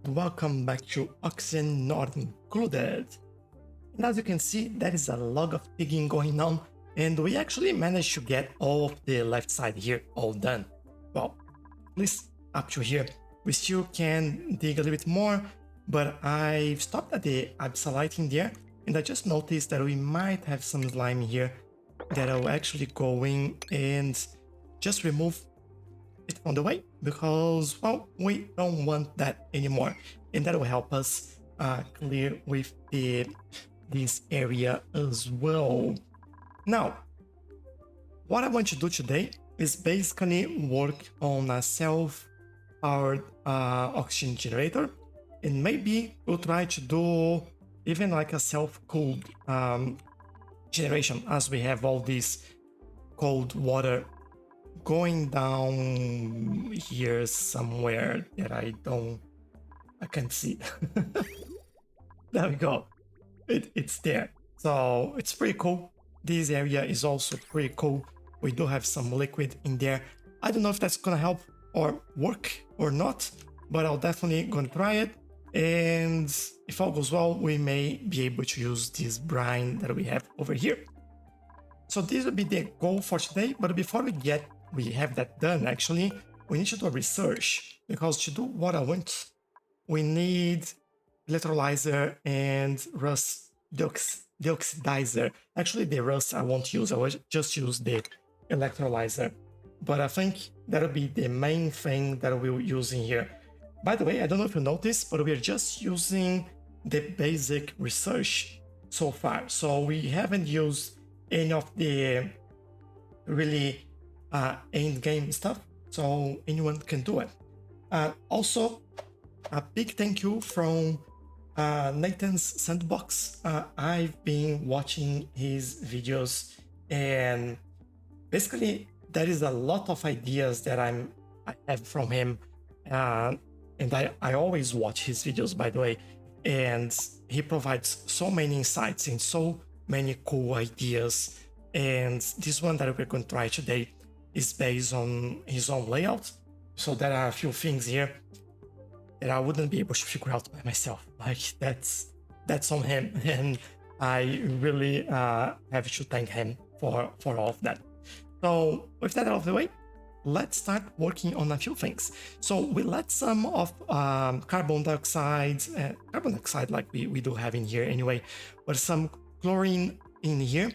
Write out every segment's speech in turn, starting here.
welcome back to Oxygen Not Included. And as you can see, there is a lot of digging going on, and we actually managed to get all of the left side here all done. Well, at least up to here. We still can dig a little bit more, but I've stopped at the absoliting there, and I just noticed that we might have some slime here that I'll actually go in and just remove it from the way, because, well, we don't want that anymore, and that will help us clear with this area as well. Now, what I want to do today is basically work on a self-powered oxygen generator, and maybe we'll try to do even like a self-cooled generation, as we have all this cold water going down here somewhere that I can't see. There we go. It's there. So it's pretty cool. This area is also pretty cool. We do have some liquid in there. I don't know if that's gonna help or work or not, but I'll definitely gonna try it. And if all goes well, we may be able to use this brine that we have over here. So this will be the goal for today, but before we have that done, actually, we need to do a research, because to do what I want, we need electrolyzer and rust deoxidizer. Actually, the rust I won't use, I will just use the electrolyzer. But I think that'll be the main thing that we'll use in here. By the way, I don't know if you noticed, but we're just using the basic research so far. So we haven't used any of the really end game stuff, so anyone can do it. Also, a big thank you from Nathan's Sandbox. I've been watching his videos, and basically there is a lot of ideas that I have from him, and I always watch his videos, by the way, and he provides so many insights and so many cool ideas. And this one that we're going to try today is based on his own layout. So there are a few things here that I wouldn't be able to figure out by myself. Like that's on him, and I really have to thank him for all of that. So with that out of the way, let's start working on a few things. So we let some of carbon dioxide like we do have in here anyway, but some chlorine in here.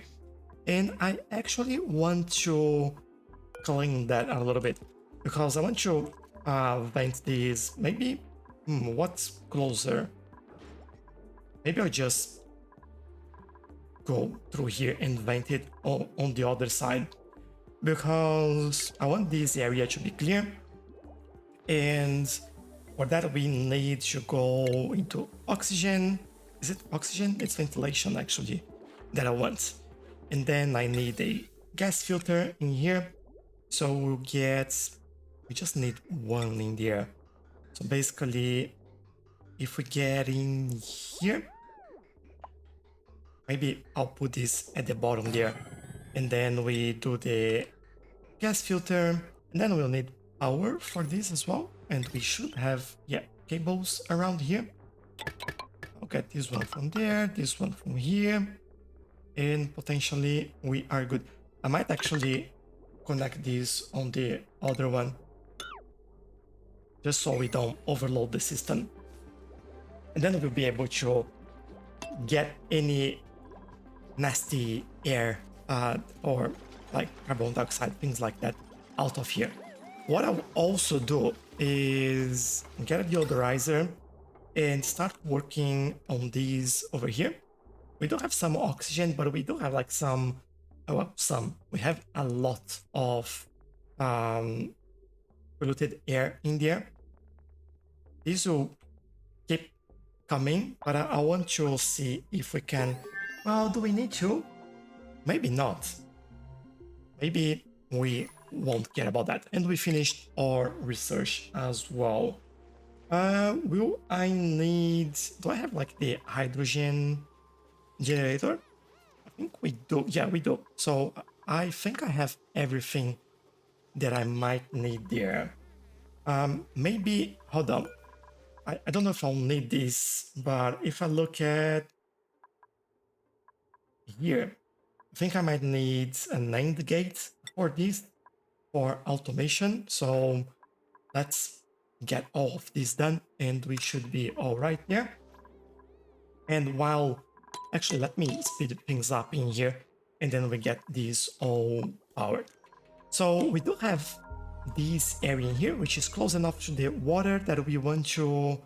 And I actually want to clean that a little bit, because I want to vent these. Maybe what's closer? Maybe I'll just go through here and vent it on the other side, because I want this area to be clear. And for that we need to go into oxygen. Is it oxygen? It's ventilation actually that I want. And then I need a gas filter in here. So we just need one in there. So basically, if we get in here, maybe I'll put this at the bottom there. And then we do the gas filter. And then we'll need power for this as well. And we should have, cables around here. I'll get this one from there, this one from here. And potentially we are good. I might actually connect this on the other one, just so we don't overload the system. And then we'll be able to get any nasty air or like carbon dioxide, things like that, out of here. What I'll also do is get a deodorizer and start working on these over here. We do have some oxygen, but we do have like we have a lot of polluted air in there. These will keep coming, but I want to see if we can. Well, do we need to? Maybe not. Maybe we won't care about that. And we finished our research as well. Do I have like the hydrogen generator? I think we do. Yeah, we do. So I think I have everything that I might need there. Maybe, hold on. I don't know if I'll need this, but if I look at here, I think I might need a named gate for this for automation. So let's get all of this done and we should be all right there. And while, actually, let me speed things up in here and then we get this all powered. So we do have this area in here, which is close enough to the water that we want to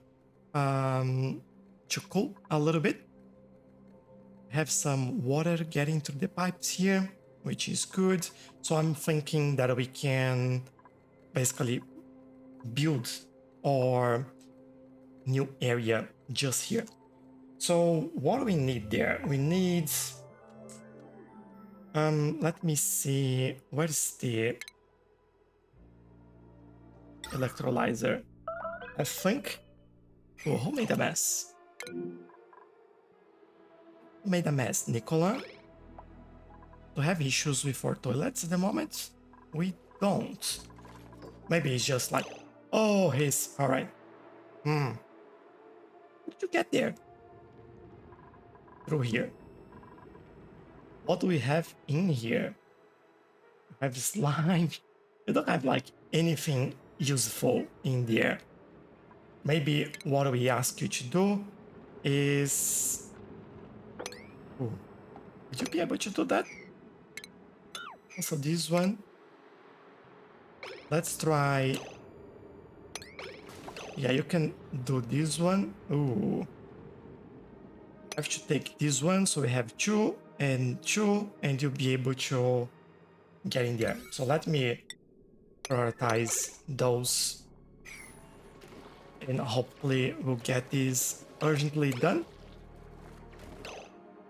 cool a little bit. Have some water getting through the pipes here, which is good. So I'm thinking that we can basically build our new area just here. So what do we need there? We need, let me see, where's the electrolyzer? I think, oh, who made a mess? Who made a mess, Nicola? Do have issues with our toilets at the moment? We don't. Maybe it's just like, oh, he's all right. How did you get there? Through here. What do we have in here? We have slime. We don't have like anything useful in there. Maybe what we ask you to do is... Ooh. Would you be able to do that? Also this one. Let's try... Yeah, you can do this one. Ooh. I have to take this one, so we have 2 and 2, and you'll be able to get in there. So let me prioritize those, and hopefully we'll get this urgently done.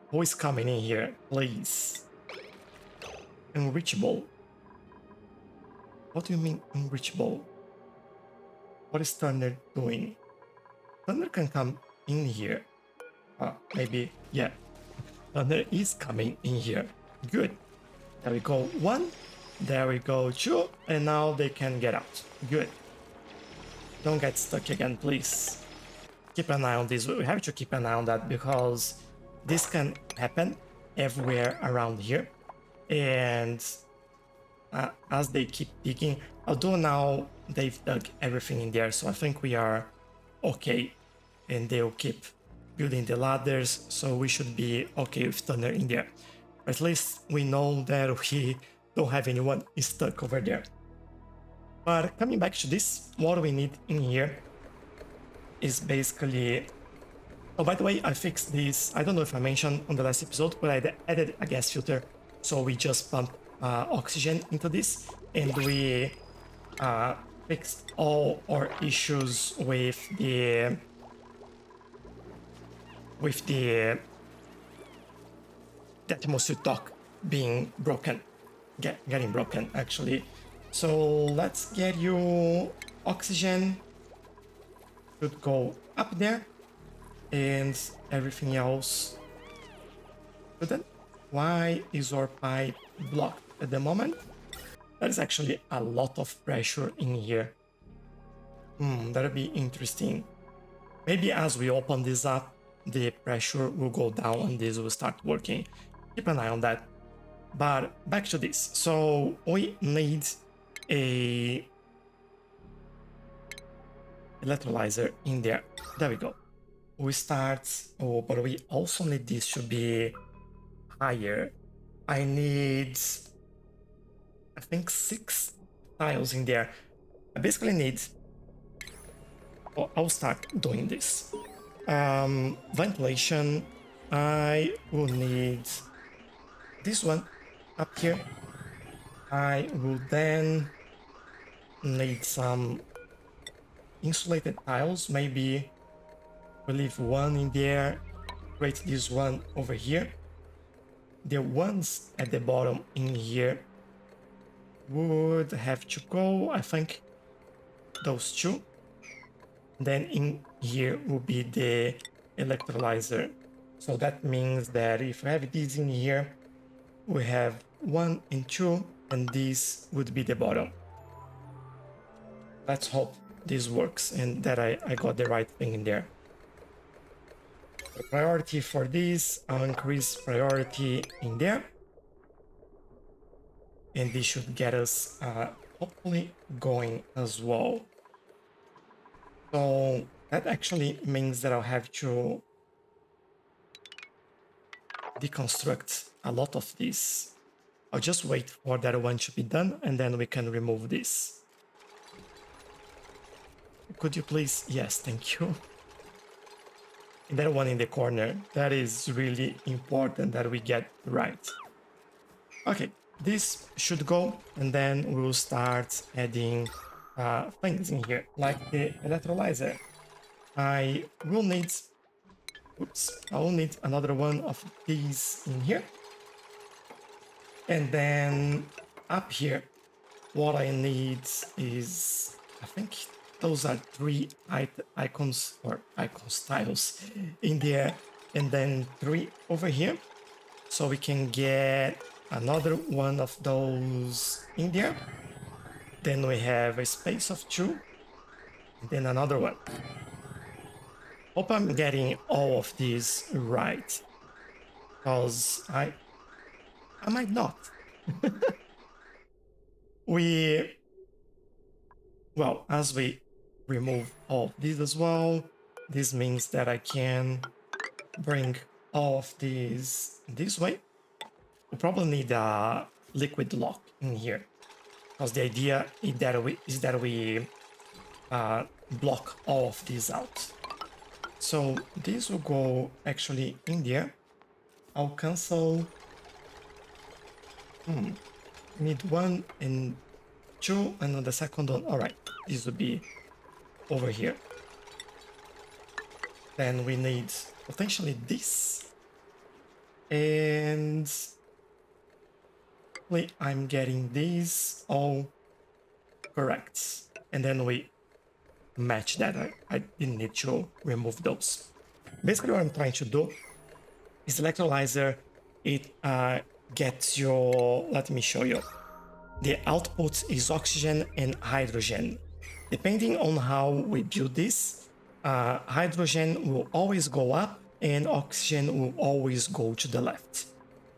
Who is coming in here, please? Unreachable. What do you mean unreachable? What is Thunder doing? Thunder can come in here. Maybe, yeah. Thunder is coming in here. Good. There we go, 1. There we go, 2. And now they can get out. Good. Don't get stuck again, please. Keep an eye on this. We have to keep an eye on that because this can happen everywhere around here. And as they keep digging, although now they've dug everything in there, so I think we are okay. And they'll keep building the ladders, so we should be okay with Thunder in there. At least we know that we don't have anyone stuck over there. But coming back to this, what we need in here is basically... Oh, by the way, I fixed this. I don't know if I mentioned on the last episode, but I added a gas filter. So we just pump oxygen into this, and we fixed all our issues with the atmosphere duct being broken, getting broken actually. So let's get you oxygen. Should go up there, and everything else shouldn't. Why is our pipe blocked at the moment? There's actually a lot of pressure in here. That'll be interesting. Maybe as we open this up, the pressure will go down and this will start working. Keep an eye on that. But back to this. So we need a electrolyzer in there. There we go. We start, oh, but we also need this to be higher. I need, I think 6 tiles in there. I basically need, oh, I'll start doing this. Ventilation, I will need this one up here. I will then need some insulated tiles. Maybe we'll leave 1 in there, create this one over here. The ones at the bottom in here would have to go, I think, those 2. Then in here will be the electrolyzer. So that means that if we have these in here, we have 1 and 2, and this would be the bottom. Let's hope this works and that I got the right thing in there. The priority for this, I'll increase priority in there. And this should get us hopefully going as well. So that actually means that I'll have to deconstruct a lot of this. I'll just wait for that one to be done and then we can remove this. Could you please? Yes, thank you. And that one in the corner, that is really important that we get right. Okay, this should go and then we'll start adding things in here, like the electrolyzer. I will need another one of these in here. And then up here, what I need is, I think those are 3 icons tiles in there, and then 3 over here. So we can get another one of those in there. Then we have a space of 2, and then another one. Hope I'm getting all of these right, because I might not. Well, as we remove all of these as well, this means that I can bring all of these this way. We probably need a liquid lock in here, because the idea is that we block all of these out. So this will go actually in there. I'll cancel. Need 1 and 2, and on the second one, all right, this will be over here. Then we need potentially this, and I'm getting these all correct, and then we match that. I didn't need to remove those. Basically what I'm trying to do is electrolyzer, it gets your, let me show you. The output is oxygen and hydrogen. Depending on how we build this, hydrogen will always go up and oxygen will always go to the left.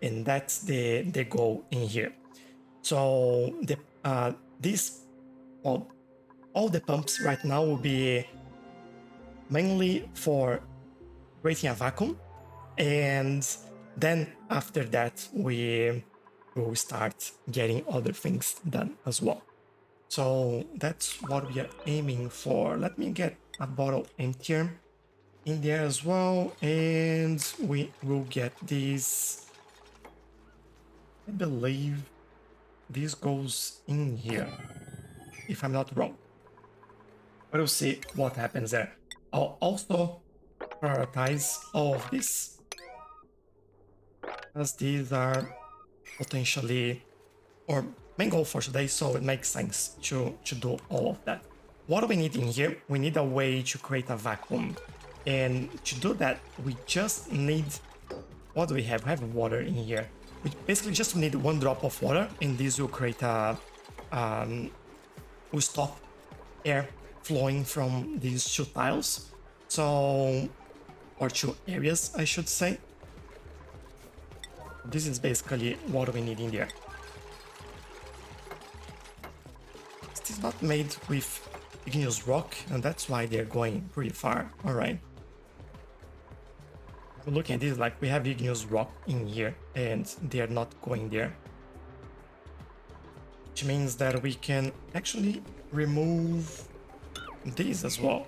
And that's the goal in here. So all the pumps right now will be mainly for creating a vacuum, and then after that we will start getting other things done as well. So that's what we are aiming for. Let me get a bottle emptier in there as well, and we will get this. I believe this goes in here, if I'm not wrong. But we'll see what happens there. I'll also prioritize all of this, as these are potentially our main goal for today, so it makes sense to do all of that. What do we need in here? We need a way to create a vacuum, and to do that we just need, what do we have? We have water in here. We basically just need 1 drop of water, and this will create a will stop air flowing from these 2 tiles, so, or 2 areas I should say. This is basically what we need in there. It is not made with igneous rock, and that's why they're going pretty far. All right. Looking at this, like, we have igneous rock in here and they're not going there, which means that we can actually remove these as well.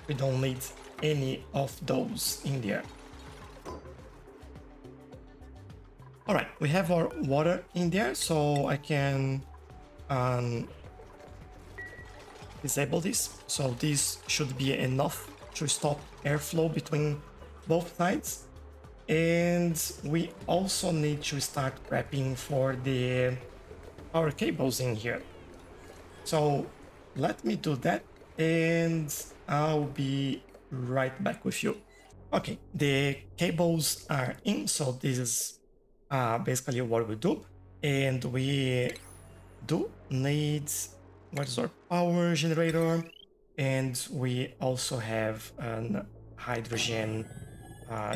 We don't need any of those in there. All right, we have our water in there, so I can disable this. So this should be enough to stop airflow between both sides. And we also need to start prepping for the power cables in here. So let me do that and I'll be right back with you. Okay, the cables are in, so this is basically what we do. And we do need, what is our power generator? And we also have an hydrogen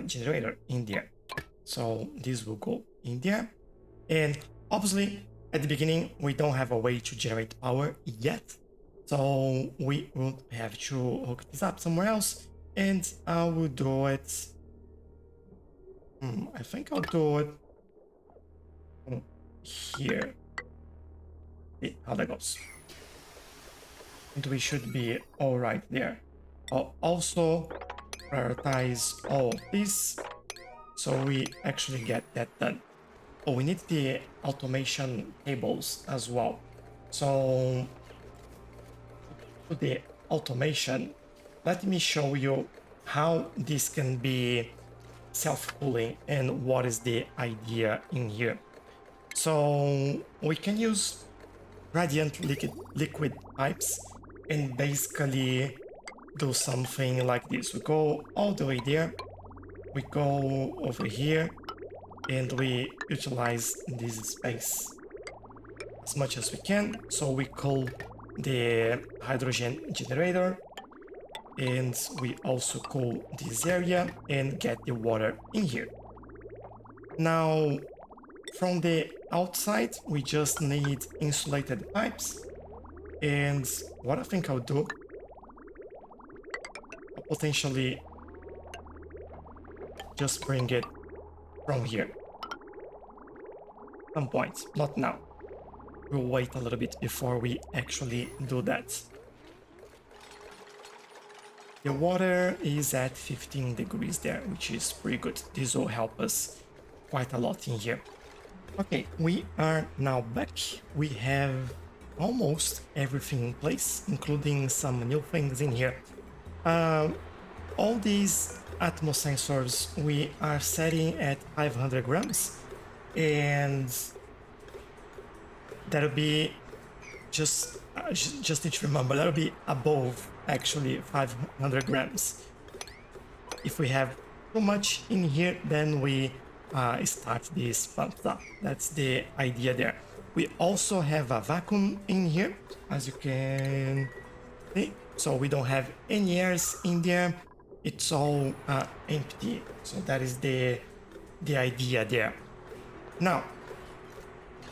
generator in there. So this will go in there. And obviously, at the beginning, we don't have a way to generate power yet. So we will have to hook this up somewhere else. And I will do it. I think I'll do it here. See how that goes. And we should be all right there. I'll also prioritize all of this so we actually get that done. Oh, we need the automation cables as well. So for the automation, let me show you how this can be self-cooling and what is the idea in here. So we can use gradient liquid pipes and basically do something like this. We go all the way there, we go over here, and we utilize this space as much as we can. So we cool the hydrogen generator, and we also cool this area and get the water in here. Now, from the outside, we just need insulated pipes. And what I think I'll do, I'll potentially just bring it from here. Some point, not now. We'll wait a little bit before we actually do that. The water is at 15 degrees there, which is pretty good. This will help us quite a lot in here. Okay, we are now back. We have almost everything in place, including some new things in here. All these Atmos sensors we are setting at 500 grams, and that'll be just need to remember that'll be above actually 500 grams. If we have too much in here, then we start this pump up. That's the idea there. We also have a vacuum in here, as you can see. So we don't have any airs in there. It's all empty. So that is the idea there. Now,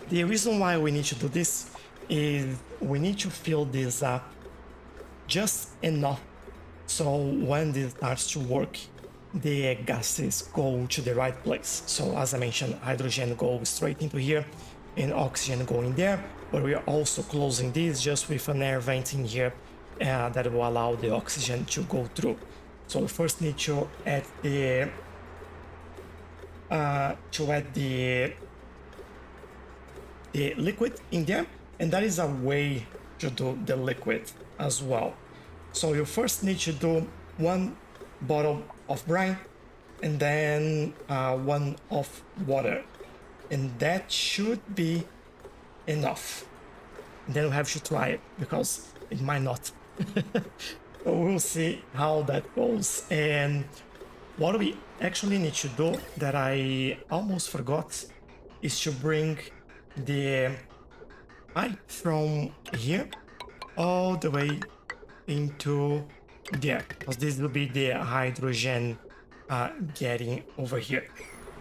the reason why we need to do this is we need to fill this up just enough so when this starts to work, the gases go to the right place. So as I mentioned, hydrogen goes straight into here and oxygen go in there, but we are also closing this just with an air vent in here that will allow the oxygen to go through. So we first need to add the liquid in there, and that is a way to do the liquid as well. So you first need to do 1 bottle of brine and then 1 of water, and that should be enough. And then we have to try it because it might not. So we'll see how that goes. And what we actually need to do that I almost forgot is to bring the pipe from here all the way into there, because this will be the hydrogen getting over here.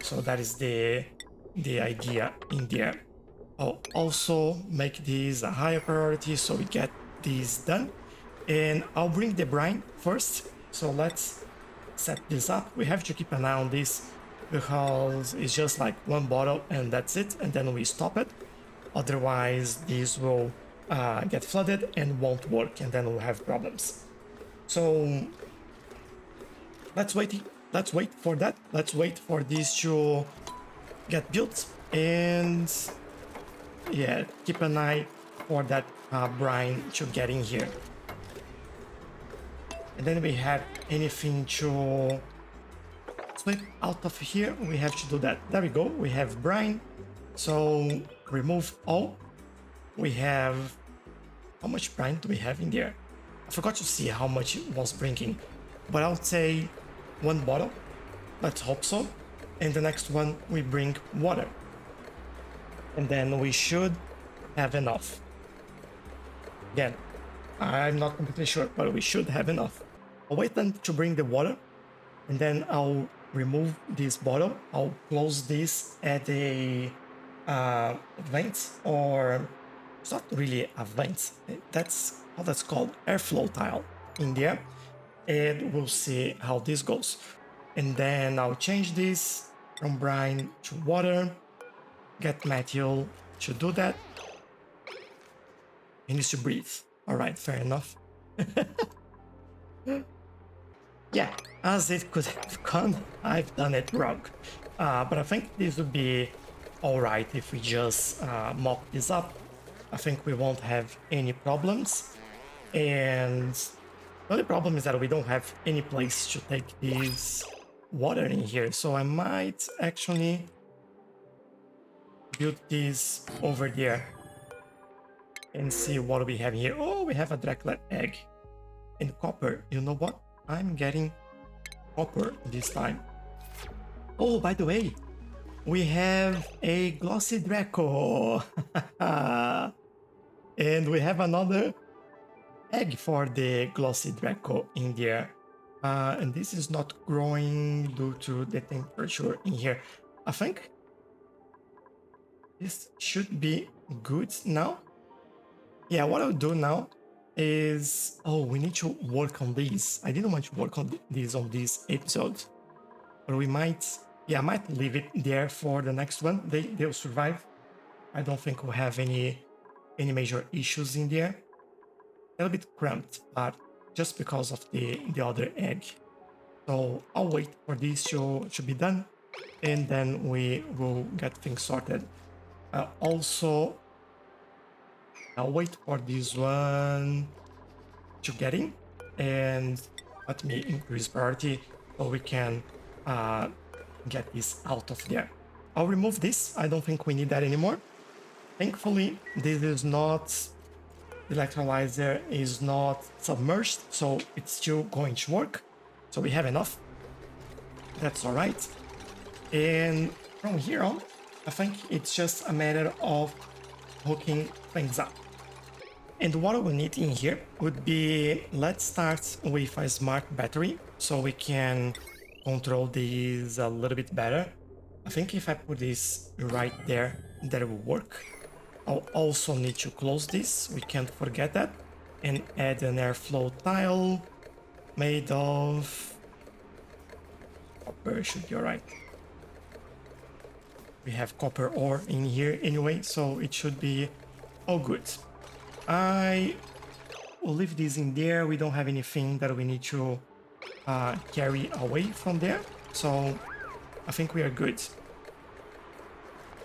So that is the idea in there. I'll also make this a higher priority so we get this done. And I'll bring the brine first. So let's set this up. We have to keep an eye on this because it's just like 1 bottle and that's it, and then we stop it. Otherwise this will get flooded and won't work, and then we'll have problems. So let's wait for that. Let's wait for this to get built, and yeah, keep an eye for that brine to get in here. And then we have anything to slip out of here, we have to do that. There we go, we have brine. So remove all. We have, how much brine do we have in there? I forgot to see how much it was bringing, but I would say 1 bottle. Let's hope so. And the next one we bring water. And then we should have enough. Again, I'm not completely sure, but we should have enough. I'll wait then to bring the water, and then I'll remove this bottle. I'll close this at a vent, or it's not really a vent. That's how that's called, airflow tile in there, and we'll see how this goes. And then I'll change this from brine to water. Get Matthew to do that. He needs to breathe. All right, fair enough. Yeah, as it could have gone, I've done it wrong. But I think this would be all right if we just mop this up. I think we won't have any problems. And the only problem is that we don't have any place to take this water in here. So I might actually build this over there and see what we have here. Oh, we have a Dracula egg and copper. You know what? I'm getting copper this time. Oh, by the way, we have a glossy Draco. And we have another egg for the glossy Draco in there. And this is not growing due to the temperature in here. I think this should be good now. Yeah, what I'll do now is, oh, we need to work on these. I didn't want to work on these on this episode, but we might, yeah, I might leave it there for the next one. They'll survive. I don't think we'll have any major issues in there. A little bit cramped, but just because of the other egg. So I'll wait for this to be done, and then we will get things sorted. Also, I'll wait for this one to get in, and let me increase priority so we can get this out of there. I'll remove this. I don't think we need that anymore. Thankfully, this is not, the electrolyzer is not submerged, so it's still going to work. So we have enough. That's all right. And from here on, I think it's just a matter of hooking things up. And what we need in here would be, let's start with a smart battery so we can control these a little bit better. I think if I put this right there, that will work. I'll also need to close this, we can't forget that, and add an airflow tile made of copper, should be alright. We have copper ore in here anyway, so it should be all good. I will leave this in there. We don't have anything that we need to carry away from there, so I think we are good.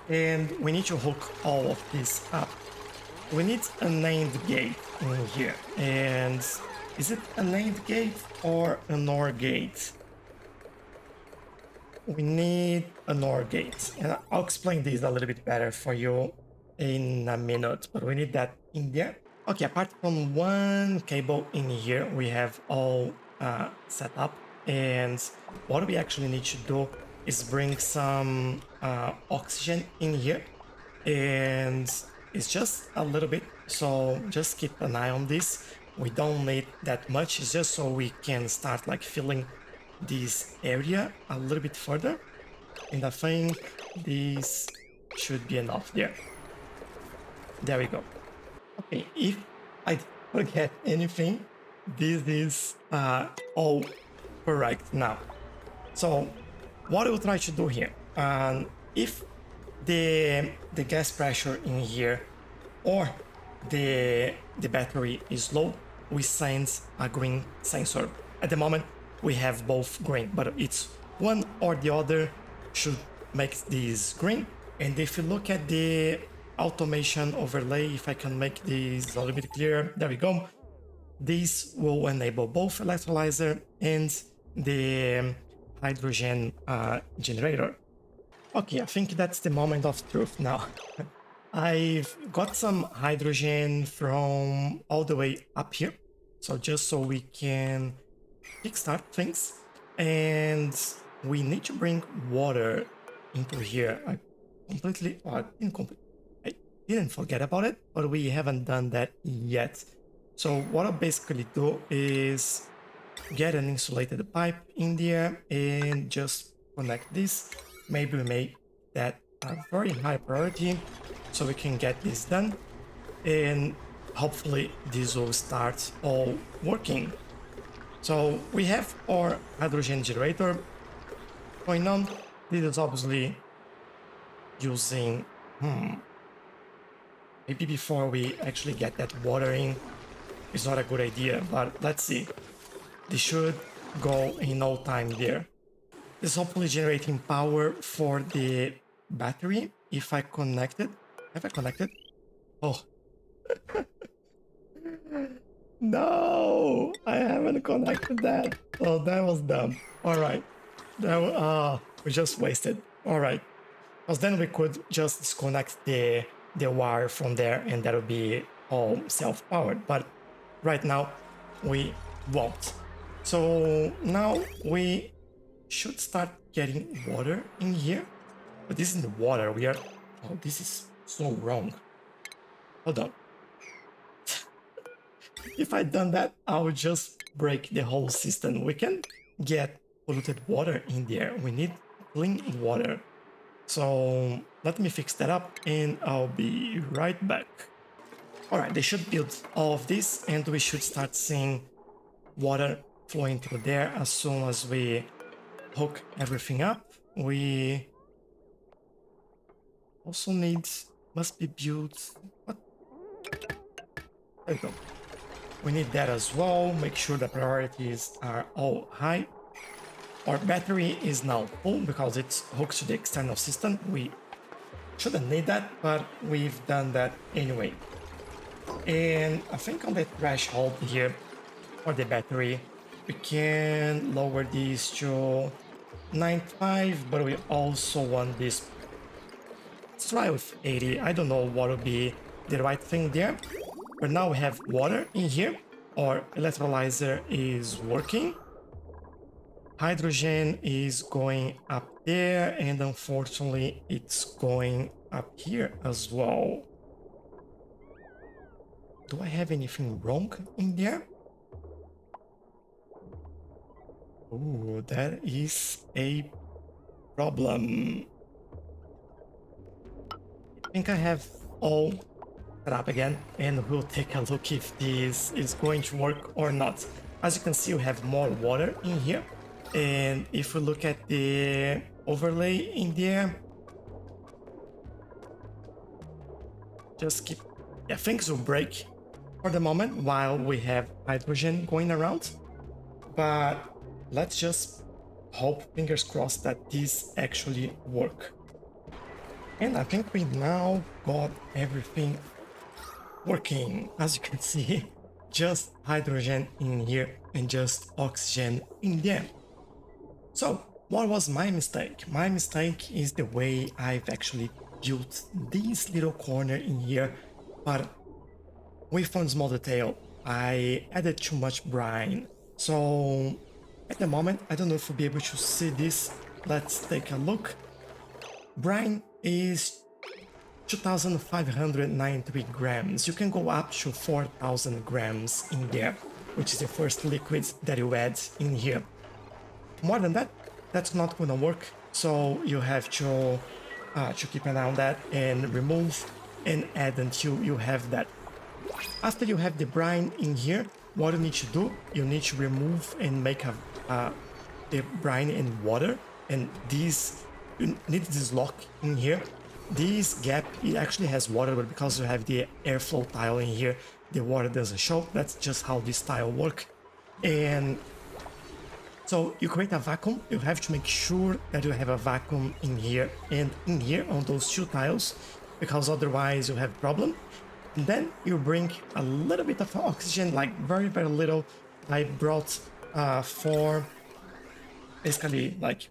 And we need to hook all of this up. We need a named gate in here. And is it a named gate or an OR gate? We need an OR gate. And I'll explain this a little bit better for you in a minute, but we need that in there. Okay, apart from one cable in here, we have all set up. And what we actually need to do is bring some oxygen in here, and it's just a little bit, so just keep an eye on this. We don't need that much, it's just so we can start like filling this area a little bit further, and I think this should be enough there. There we go. Okay, if I forget anything, this is all correct now. So what we'll try to do here, if the gas pressure in here or the battery is low, we send a green sensor. At the moment, we have both green, but it's one or the other should make this green. And if you look at the automation overlay, if I can make this a little bit clearer, there we go. This will enable both electrolyzer and the hydrogen generator. Okay, I think that's the moment of truth now. I've got some hydrogen from all the way up here, so just so we can kickstart things, and we need to bring water into here. I didn't didn't forget about it, but we haven't done that yet. So what I'll basically do is get an insulated pipe in there and just connect this. Maybe we make that a very high priority so we can get this done, and hopefully this will start all working. So we have our hydrogen generator going on. This is obviously using maybe before we actually get that water in, it's not a good idea, but let's see. This should go in no time there. This is hopefully generating power for the battery. If I connect it, have I connected? Oh, no, I haven't connected that. Oh, that was dumb. All right, we just wasted. All right, because then we could just disconnect the wire from there, and that would be all self-powered. But right now, we won't. So now we should start getting water in here. But this isn't water. We are. Oh, this is so wrong. Hold on. If I'd done that, I would just break the whole system. We can get polluted water in there. We need clean water. So let me fix that up and I'll be right back. All right, they should build all of this and we should start seeing water flowing through there as soon as we hook everything up. We also must be built. What? There we go. We need that as well. Make sure the priorities are all high. Our battery is now full because it's hooked to the external system. We shouldn't need that, but we've done that anyway. And I think on the threshold here for the battery, we can lower this to 95, but we also want this. Let's try with 80. I don't know what would be the right thing there. But now we have water in here. Our electrolyzer is working. Hydrogen is going up there, and unfortunately it's going up here as well. Do I have anything wrong in there? Oh, that is a problem. I think I have all set up again, and we'll take a look if this is going to work or not. As you can see, we have more water in here, and if we look at the overlay in there, just keep, yeah, things will break for the moment while we have hydrogen going around, but let's just hope, fingers crossed, that this actually work. And I think we now got everything working. As you can see, just hydrogen in here and just oxygen in there. So what was my mistake? My mistake is the way I've actually built this little corner in here, but with one small detail. I added too much brine. So at the moment, I don't know if we'll be able to see this. Let's take a look. Brine is 2,593 grams. You can go up to 4,000 grams in there, which is the first liquid that you add in here. More than that, that's not gonna work. So you have to keep an eye on that and remove and add until you have that. After you have the brine in here, what you need to do, you need to remove and make the brine and water, and this, you need this lock in here. This gap, it actually has water, but because you have the airflow tile in here, the water doesn't show. That's just how this tile works. And so you create a vacuum. You have to make sure that you have a vacuum in here and in here on those two tiles, because otherwise you have a problem. And then you bring a little bit of oxygen, like very, very little. I brought for basically, like,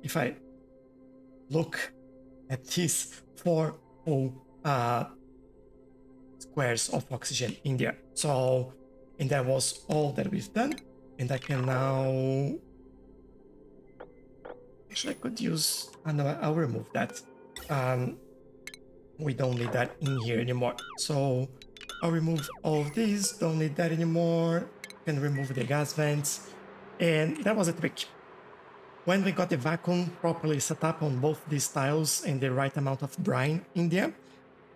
if I look at these 4 whole squares of oxygen in there. So, and that was all that we've done. And I can now, actually I could use, I know I'll remove that. we don't need that in here anymore. So I'll remove all of these, don't need that anymore. Can remove the gas vents. And that was a trick. When we got the vacuum properly set up on both these tiles and the right amount of brine in there,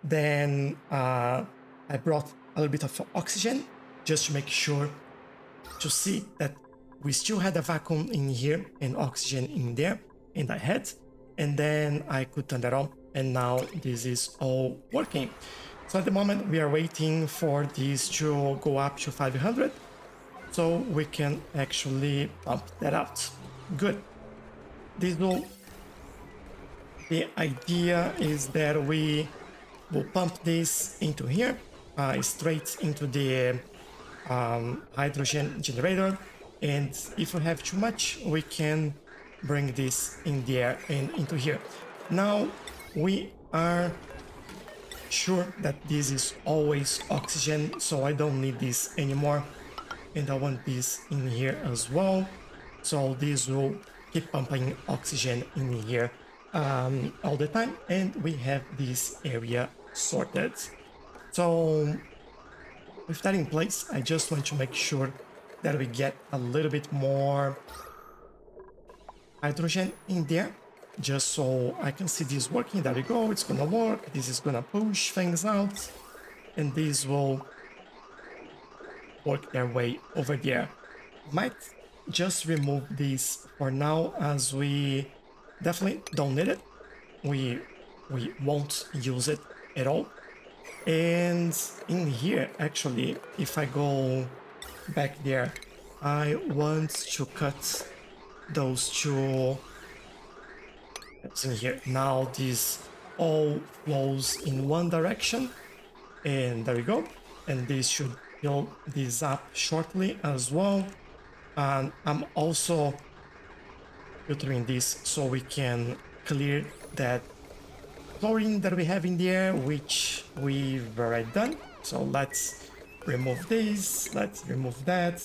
then I brought a little bit of oxygen just to make sure to see that we still had a vacuum in here and oxygen in there, and I had, and then I could turn that on, and now this is all working. So at the moment we are waiting for this to go up to 500 so we can actually pump that out. Good. The idea is that we will pump this into here, straight into the hydrogen generator, and if we have too much we can bring this in there and into here. Now we are sure that this is always oxygen, so I don't need this anymore, and I want this in here as well, so this will keep pumping oxygen in here all the time, and we have this area sorted. So with that in place, I just want to make sure that we get a little bit more hydrogen in there, just so I can see this working. There we go, it's gonna work, this is gonna push things out, and this will work their way over there. Might just remove this for now, as we definitely don't need it. We won't use it at all. And in here, actually, if I go back there, I want to cut those two. That's in here. Now this all flows in one direction, and there we go. And this should fill this up shortly as well. And I'm also filtering this so we can clear that chlorine that we have in there, which we've already done. So let's remove this, let's remove that.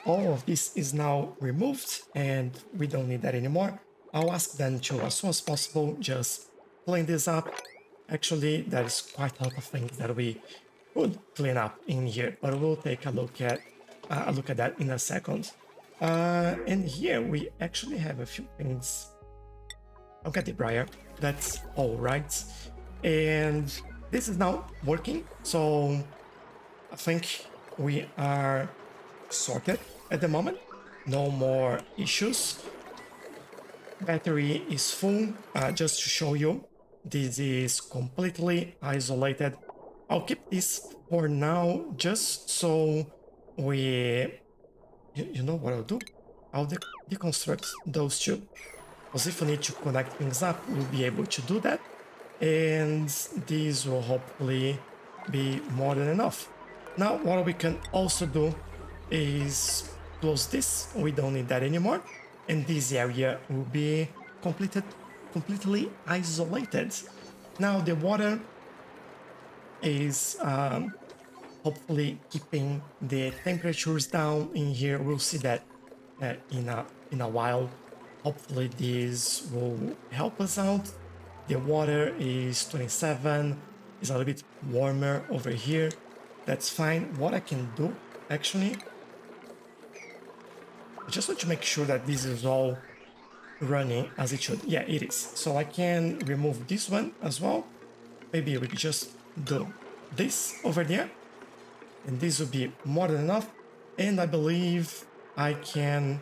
All of this is now removed and we don't need that anymore. I'll ask them to, as soon as possible, just clean this up. Actually, there's quite a lot of things that we could clean up in here, but we'll take a look at that in a second. And here we actually have a few things. I'll get the briar, that's all right. And this is now working, so I think we are sorted at the moment. No more issues. Battery is full. Just to show you, this is completely isolated. I'll keep this for now, just so we... You know what I'll do? I'll deconstruct those two. Because if we need to connect things up, we'll be able to do that. And this will hopefully be more than enough. Now, what we can also do is close this. We don't need that anymore. And this area will be completely isolated. Now, the water is hopefully keeping the temperatures down in here. We'll see that in a while. Hopefully this will help us out. The water is 27, it's a little bit warmer over here. That's fine. What I can do, actually, I just want to make sure that this is all running as it should. Yeah, it is. So I can remove this one as well. Maybe we could just do this over there, and this will be more than enough. And I believe I can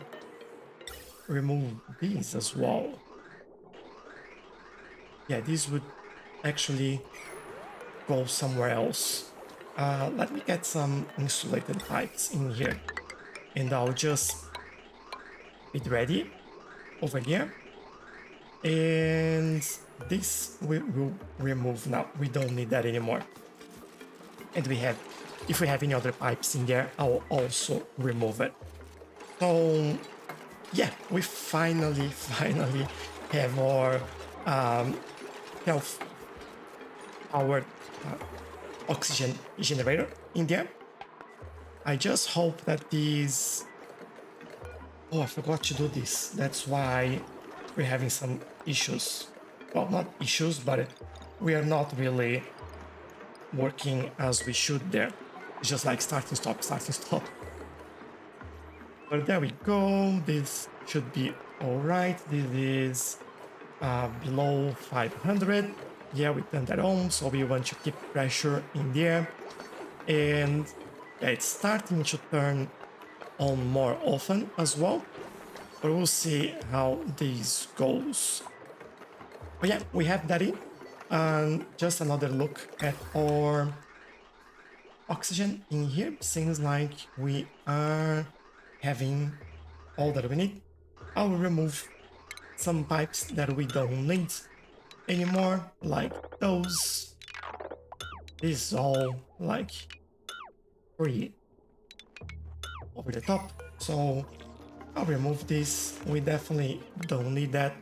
remove these as well. Yeah, these would actually go somewhere else. Let me get some insulated pipes in here, and I'll just be ready over here. And this we will remove now. We don't need that anymore. And if we have any other pipes in there, I'll also remove it. So yeah, we finally have our self-powered oxygen generator in there. I just hope that these... Oh, I forgot to do this. That's why we're having some issues. Well, not issues, but we are not really working as we should there. It's just like starting, stop, starting, stop. But there we go. This should be all right. This is below 500. Yeah, we turned that on, so we want to keep pressure in there. And yeah, it's starting to turn on more often as well. But we'll see how this goes. But yeah, we have that in. And just another look at our oxygen in here. Seems like we are having all that we need. I'll remove some pipes that we don't need anymore, like those. This is all like pretty over the top. So I'll remove this. We definitely don't need that.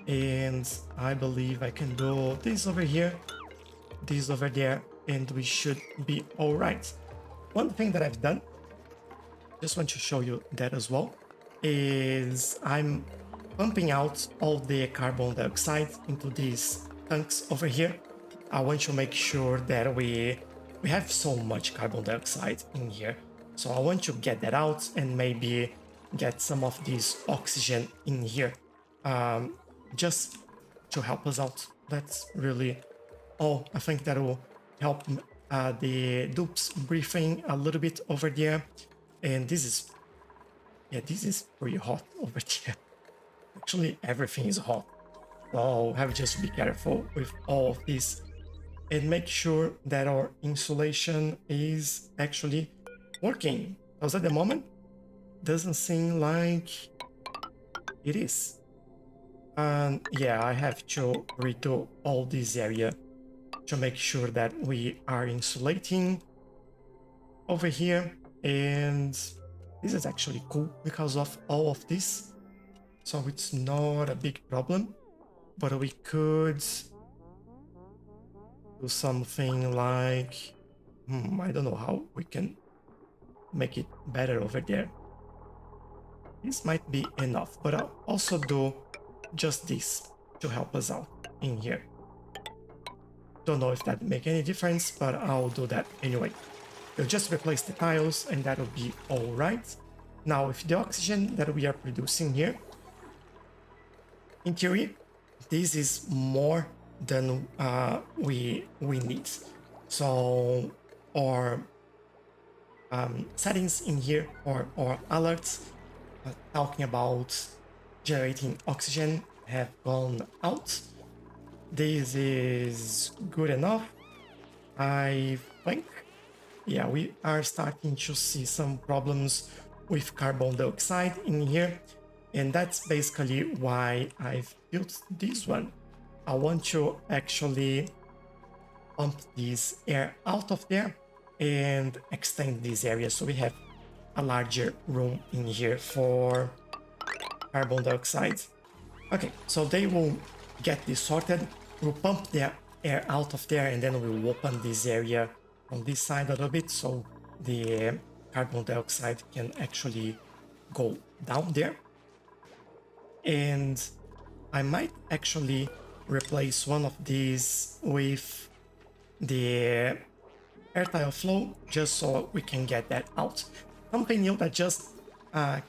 And I believe I can do this over here, this over there, and we should be all right. One thing that I've done, just want to show you that as well, is I'm pumping out all the carbon dioxide into these tanks over here. I want to make sure that we have so much carbon dioxide in here. So I want to get that out and maybe get some of this oxygen in here, just to help us out. That's really all. I think that will help the dupes breathing a little bit over there. And this is pretty hot over there. Actually, everything is hot. So have just be careful with all of this and make sure that our insulation is actually working. Because at the moment, doesn't seem like it is. And yeah, I have to redo all this area to make sure that we are insulating over here. And this is actually cool because of all of this. So it's not a big problem, but we could do something like, I don't know how we can make it better over there. This might be enough, but I'll also do just this to help us out in here. Don't know if that make any difference, but I'll do that anyway. We'll just replace the tiles and that'll be all right. Now with the oxygen that we are producing here, in theory, this is more than we need. So our settings in here or alerts talking about generating oxygen have gone out. This is good enough, I think. Yeah, we are starting to see some problems with carbon dioxide in here. And that's basically why I've built this one. I want to actually pump this air out of there and extend this area so we have a larger room in here for carbon dioxide. Okay, so they will get this sorted. We'll pump the air out of there and then we'll open this area on this side a little bit so the carbon dioxide can actually go down there. And I might actually replace one of these with the airtile flow just so we can get that out. Something new that just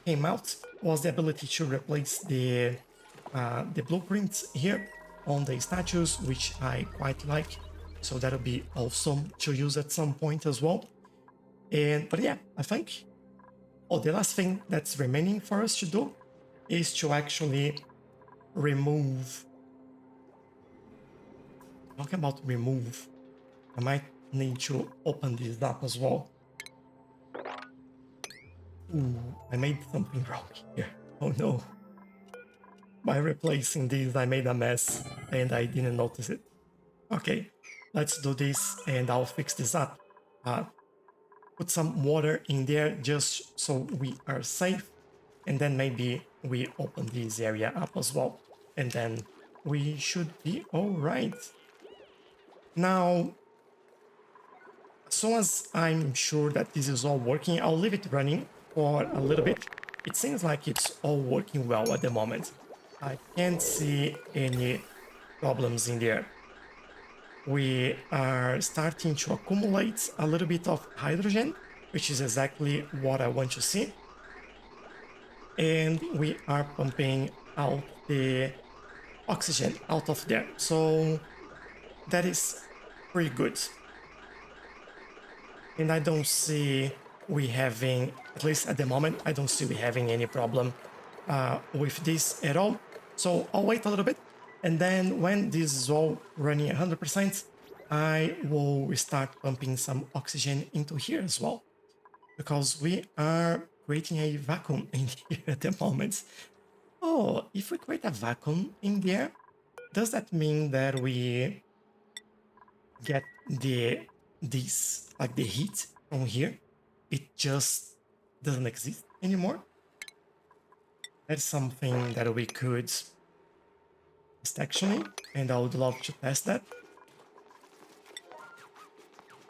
came out was the ability to replace the blueprints here on the statues, which I quite like. So that'll be awesome to use at some point as well. But yeah, I think the last thing that's remaining for us to do is to actually remove. Talking about remove, I might need to open this up as well. Ooh, I made something wrong here. Oh no. By replacing these, I made a mess and I didn't notice it. Okay, let's do this and I'll fix this up. Put some water in there just so we are safe. And then maybe we open this area up as well. And then we should be all right. Now, as soon as I'm sure that this is all working, I'll leave it running for a little bit. It seems like it's all working well at the moment. I can't see any problems in there. we are starting to accumulate a little bit of hydrogen, which is exactly what I want to see. And we are pumping out the oxygen out of there. So that is pretty good. And I don't see we having, at least at the moment, I don't see we having any problem with this at all. So I'll wait a little bit. And then when this is all running 100%, I will start pumping some oxygen into here as well, because we are creating a vacuum in here at the moment. Oh, if we create a vacuum in there, does that mean that we get this like the heat from here? It just doesn't exist anymore. That's something that we could test actually, and I would love to test that.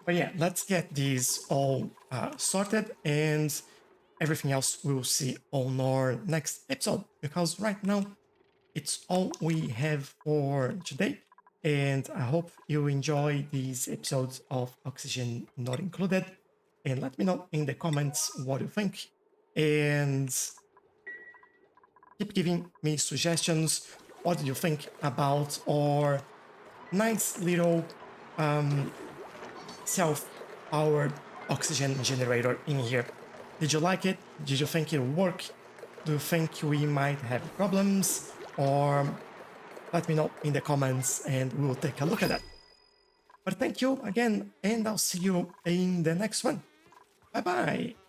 But yeah, let's get these all sorted, and everything else we'll see on our next episode, because right now it's all we have for today. And I hope you enjoy these episodes of Oxygen Not Included. And let me know in the comments what you think. And keep giving me suggestions. What do you think about our nice little self-powered oxygen generator in here? Did you like it? Did you think it'll work? Do you think we might have problems? Or let me know in the comments and we'll take a look at that. But thank you again, and I'll see you in the next one. Bye bye.